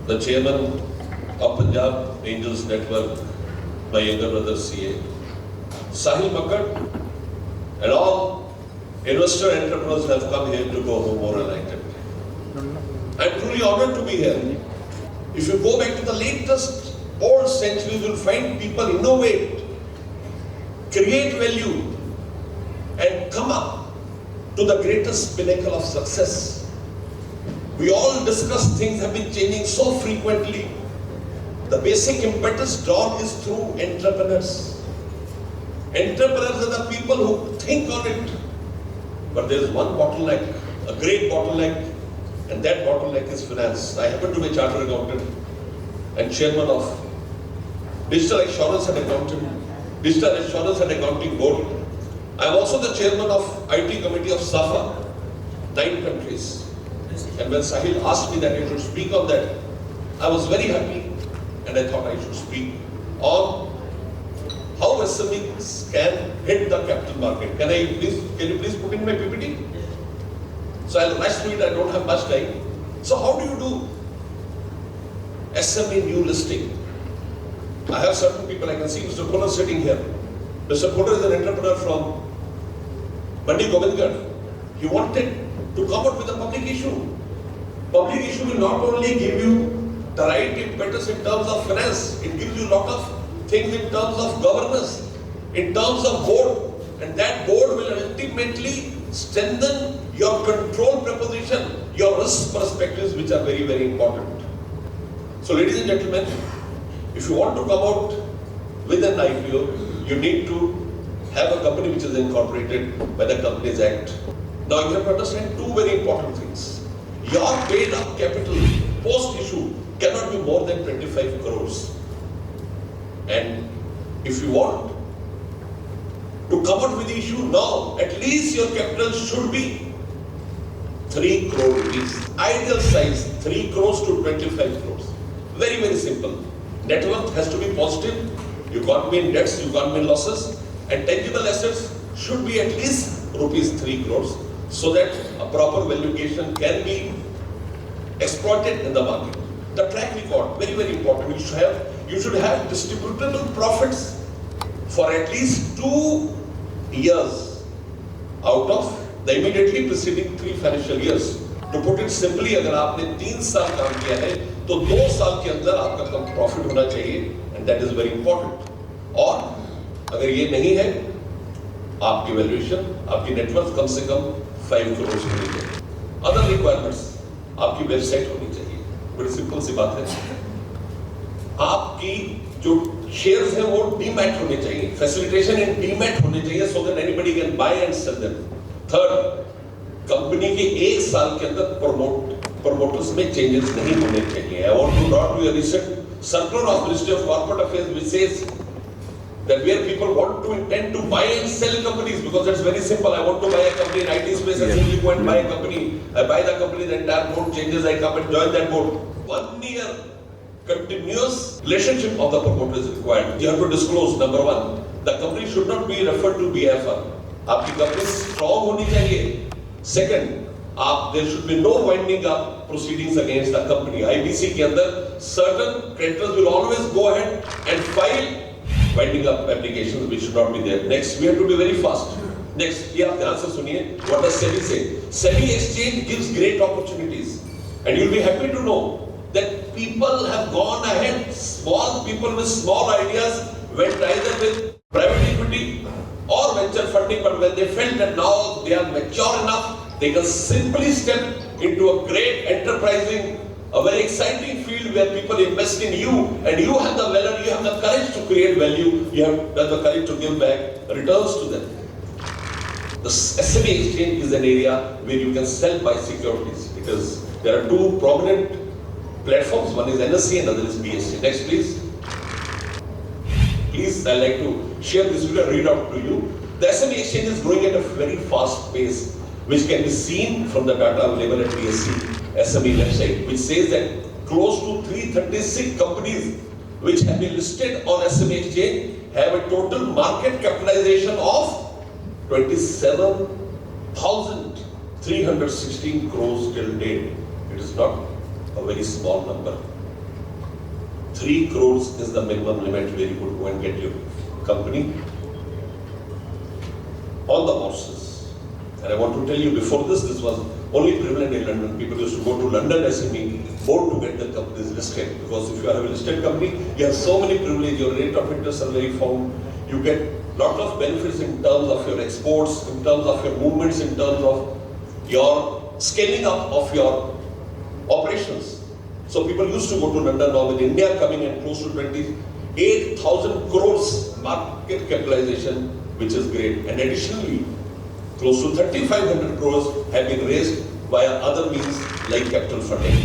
the chairman of Punjab Angels Network, my younger brother CA, Sahil Makkad, and all investor entrepreneurs have come here to go home more enlightened. I'm truly honored to be here. If you go back to the latest old centuries, you will find people innovate, create value, and come up to the greatest pinnacle of success. We all discuss things have been changing so frequently. The basic impetus drawn is through entrepreneurs. Entrepreneurs are the people who think on it. But there is one bottleneck, a great bottleneck, and that bottleneck is finance. I happen to be a chartered accountant and chairman of Digital Assurance and Accounting Board. I am also the chairman of IT Committee of SAFA, 9 countries. And when Sahil asked me that I should speak on that, I was very happy, and I thought I should speak on how SMEs can hit the capital market. Can you please put in my PPT? So I'll rush through it, I don't have much time. So how do you do SME new listing? I have certain people, I can see Mr. Kolar sitting here. Mr. Kolar is an entrepreneur from Mandi Govindgarh. He wanted to come up with a public issue. Public issue will not only give you the right impetus in terms of finance, it gives you a lot of things in terms of governance, in terms of board, and that board will ultimately strengthen your control proposition, your risk perspectives, which are very, very important. So ladies and gentlemen, if you want to come out with an IPO, you need to have a company which is incorporated by the Companies Act. Now you have to understand two very important things. Your paid up capital post-issue cannot be more than 25 crores. And if you want to come out with the issue now, at least your capital should be 3 crore rupees. Ideal size, 3 crores to 25 crores. Very, very simple. Net worth has to be positive. You can't be in debts, you can't be in losses. And tangible assets should be at least rupees 3 crores so that a proper valuation can be exploited in the market. The track record, very, very important. You should have distributable profits for at least 2 years out of the immediately preceding 3 financial years. To put it simply, अगर आपने 3 साल काम किया है, तो 2 साल के अंदर आपका प्रॉफिट होना चाहिए, and that is very important. और अगर ये नहीं है, आपकी वैल्यूएशन, आपकी नेटवर्थ कम से कम 5 करोड़ होनी चाहिए. Other requirements, आपकी वेबसाइट होनी चाहिए. बड़ी सिंपल सी बात है. आपकी जो शेयर्स हैं वो डीमैट होने चाहिए. फैसिलिटेशन इन डीमैट होने चाहिए so that anybody can buy and sell them. Third, company के 1 साल के अंदर promoters में changes नहीं होने चाहिए. I want to draw to a recent circular of Ministry of Corporate Affairs which says that where people want to intend to buy and sell companies, because it's very simple. I want to buy a company in IT space, I simply go and buy a company. I buy the company, the entire board changes, I come and join that board. 1 year continuous relationship of the promoter is required. You have to disclose, number 1. The company should not be referred to BFR. आपकी company strong होनी चाहिए. Second, there should be no winding up proceedings against the company. IBC के अंदर certain creditors will always go ahead and file winding up applications which should not be there. Next, we have to be very fast. Next, ये आप ध्यान से सुनिए. What does SEBI say? SEBI exchange gives great opportunities, and you'll be happy to know that people have gone ahead. Small people with small ideas went either with private equity or venture funding, but when they felt that now they are mature enough, they can simply step into a great enterprising, a very exciting field where people invest in you, and you have the value, you have the courage to create value, you have the courage to give back returns to them. The SME exchange is an area where you can sell buy securities, because there are 2 prominent platforms. One is NSE and another is BSE. Next, please. Please, I'd like to share this video and read out to you. The SME exchange is growing at a very fast pace, which can be seen from the data available at BSE SME website, which says that close to 336 companies which have been listed on SME exchange have a total market capitalization of 27,316 crores till date. It is not a very small number. 3 crores is the minimum limit where you could go and get your company on the bourses. And I want to tell you, before this was only prevalent in London. People used to go to London SME board to get the companies listed. Because if you are a listed company, you have so many privileges, your rate of interest are very found. You get lot of benefits in terms of your exports, in terms of your movements, in terms of your scaling up of your operations. So people used to go to London. Now with India coming in close to 28,000 crores market capitalization, which is great. And additionally, close to 3,500 crores have been raised via other means like capital funding.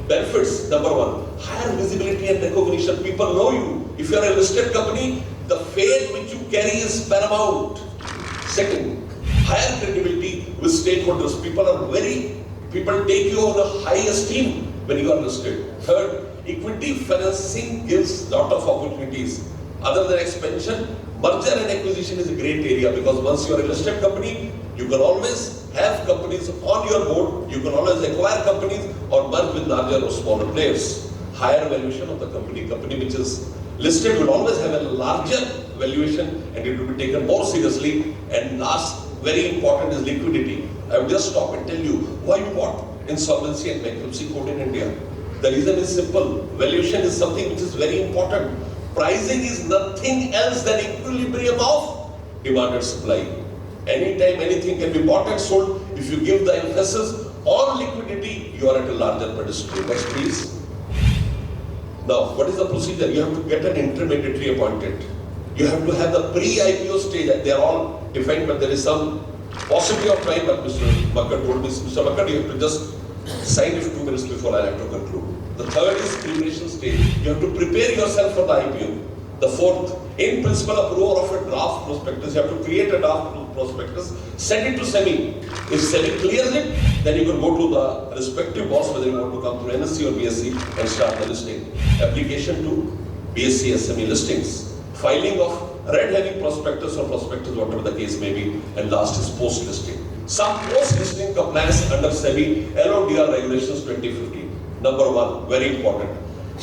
Benefits, number one, higher visibility and recognition. People know you. If you are a listed company, the fame which you carry is paramount. Second, higher credibility with stakeholders. People take you on a high esteem when you are listed. Third, equity financing gives lot of opportunities. Other than expansion, merger and acquisition is a great area, because once you are a listed company, you can always have companies on your board, you can always acquire companies or merge with larger or smaller players. Higher valuation of the company which is listed will always have a larger valuation and it will be taken more seriously. And last, very important, is liquidity. I will just stop and tell you why what insolvency and bankruptcy code in India. The reason is simple. Valuation is something which is very important. Pricing is nothing else than equilibrium of demand and supply. Anytime anything can be bought and sold, if you give the emphasis on liquidity, you are at a larger pedestal. Next please. Now, what is the procedure? You have to get an intermediary appointed. You have to have the pre-IPO stage. They are all defined, but there is some possibility of time. But Mr. Makkar told me, Mr. Makkar, you have to just sign it 2 minutes before I have to conclude. The third is preparation stage. You have to prepare yourself for the IPO. The fourth, in principle approval of a draft prospectus. You have to create a draft prospectus, send it to SEBI. If SEBI clears it, then you can go to the respective boss, whether you want to come through NSE or BSE, and start the listing. Application to BSE SME listings. Filing of red herring prospectus or prospectus, whatever the case may be. And last is post-listing. Some post-listing compliance under SEBI LODR regulations 2015. Number one, very important.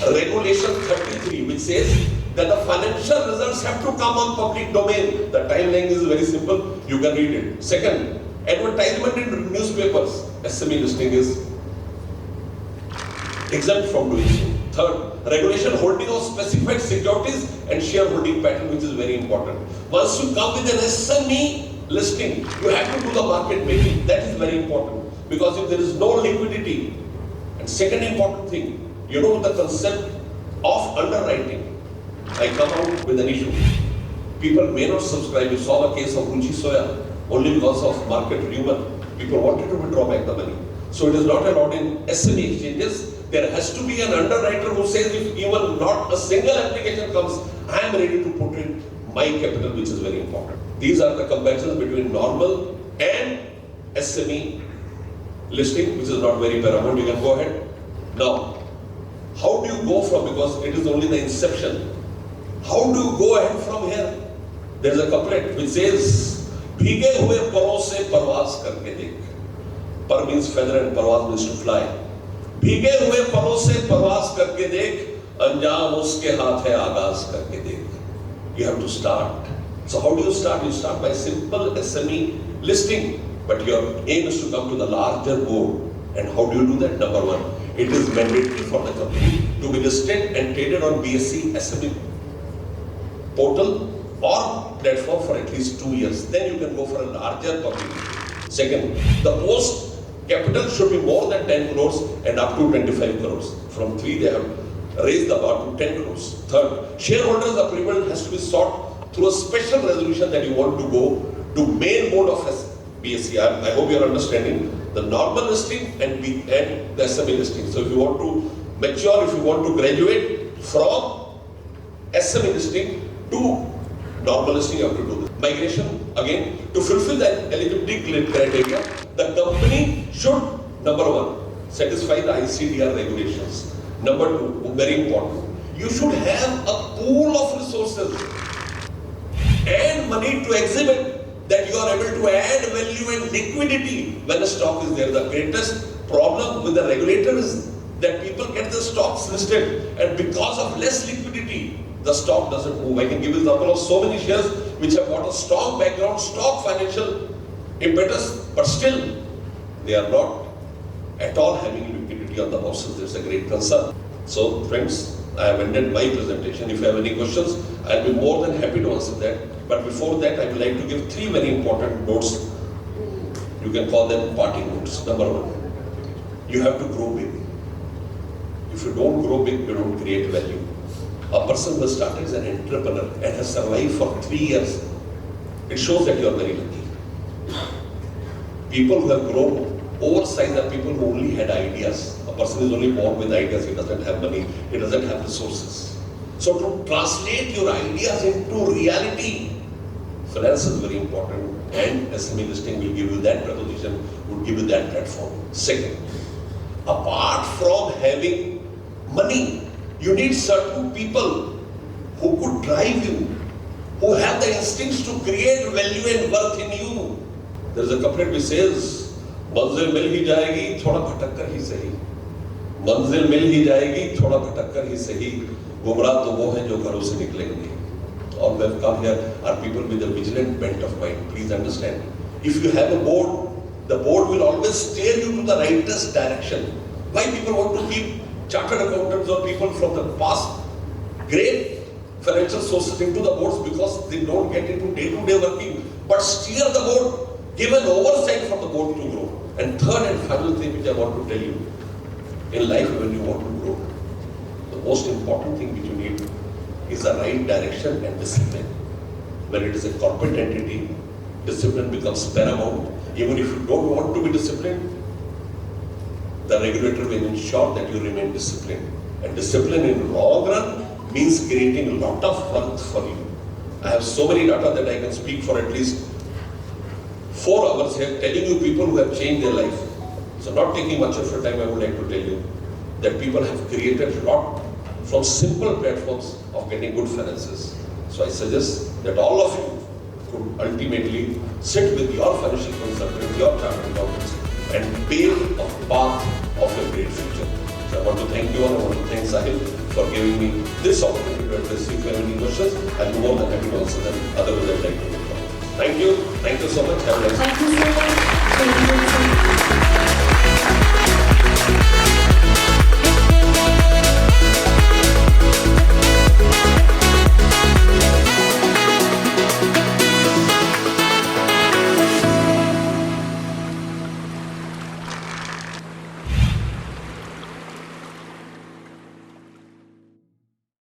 Regulation 33, which says that the financial results have to come on public domain. The timeline is very simple. You can read it. Second, advertisement in newspapers. SME listing is exempt from doing so. Third, regulation holding of specified securities and shareholding pattern, which is very important. Once you come with an SME listing, you have to do the market making. That is very important, because if there is no liquidity. And second important thing, you know the concept of underwriting. I come out with an issue. People may not subscribe. You saw a case of Ruchi Soya, only because of market rumor. People wanted to withdraw back the money. So it is not allowed in SME exchanges. There has to be an underwriter who says, if even not a single application comes, I am ready to put in my capital, which is very important. These are the comparisons between normal and SME listing, which is not very paramount. You can go ahead. Now, how do you go from, because it is only the inception, how do you go ahead from here? There is a couplet which says, "Bhige hue paron se parwaaz karke dekh." Par means feather and parwaaz means to fly. "Bhige hue paron se parwaaz karke dekh, anjam uske haath hai aagaaz karke dekh." You have to start. So how do you start? You start by simple SME listing, but your aim is to come to the larger board. And how do you do that? Number one, it is mandatory for the company to be listed and traded on BSE SME portal or platform for at least 2 years. Then you can go for a larger public. Second, the post capital should be more than 10 crores and up to 25 crores. From 3 they have raised the bar to 10 crores. Third, shareholders' approval has to be sought through a special resolution that you want to go to main board of BSE. I hope you are understanding the normal listing and the SME listing. So if you want to mature, if you want to graduate from SME listing to normal listing, you have to do this. Migration, again, to fulfill that eligibility criteria, the company should, number one, satisfy the ICDR regulations. Number two, very important, you should have a pool of resources and money to exhibit that you are able to add value and liquidity when the stock is there. The greatest problem with the regulator is that people get the stocks listed, and because of less liquidity, the stock doesn't move. I can give you the example of so many shares which have got a strong background, strong financial impetus, but still they are not at all having liquidity on the bourses. There's a great concern. So friends, I have ended my presentation. If you have any questions, I'll be more than happy to answer that. But before that, I would like to give 3 very important notes. You can call them parting notes. Number 1, you have to grow big. If you don't grow big, you don't create value. A person who has started as an entrepreneur and has survived for 3 years, it shows that you are very lucky. People who have grown oversized are people who only had ideas. A person is only born with ideas, he doesn't have money, he doesn't have resources. So to translate your ideas into reality, finance is very important, and SME listing will give you that proposition, will give you that platform. Second, apart from having money, you need certain people who could drive you, who have the instincts to create value and worth in you. There is a couplet which says, मंजिल मिल ही जाएगी थोड़ा भटक कर ही सही, मंजिल मिल ही जाएगी थोड़ा भटक कर ही सही, गुमराह तो वो हैं जो घरों से निकलेंगे. All who have come here are people with a vigilant bent of mind. Please understand. If you have a board, the board will always steer you to the rightest direction. Why people want to keep chartered accountants or people from the past great financial sources into the boards? Because they don't get into day-to-day working, but steer the board, give an oversight from the board to grow. And third and final thing which I want to tell you, in life when you want to grow, the most important thing which you need is the right direction and discipline. When it is a corporate entity, discipline becomes paramount. Even if you don't want to be disciplined, the regulator will ensure that you remain disciplined. And discipline in long run means creating a lot of wealth for you. I have so many data that I can speak for at least 4 hours here telling you people who have changed their life. So not taking much of your time, I would like to tell you that people have created a lot from simple platforms of getting good finances. So I suggest that all of you could ultimately sit with your financial consultant, your chartered accountants, and pave a path of a great future. So I want to thank you all. I want to thank Sahil for giving me this opportunity to address you. If you have any questions, I'll be more than happy to answer them. Otherwise, I'd like to move on. Thank you. Thank you so much. Have a nice day. Thank you so much.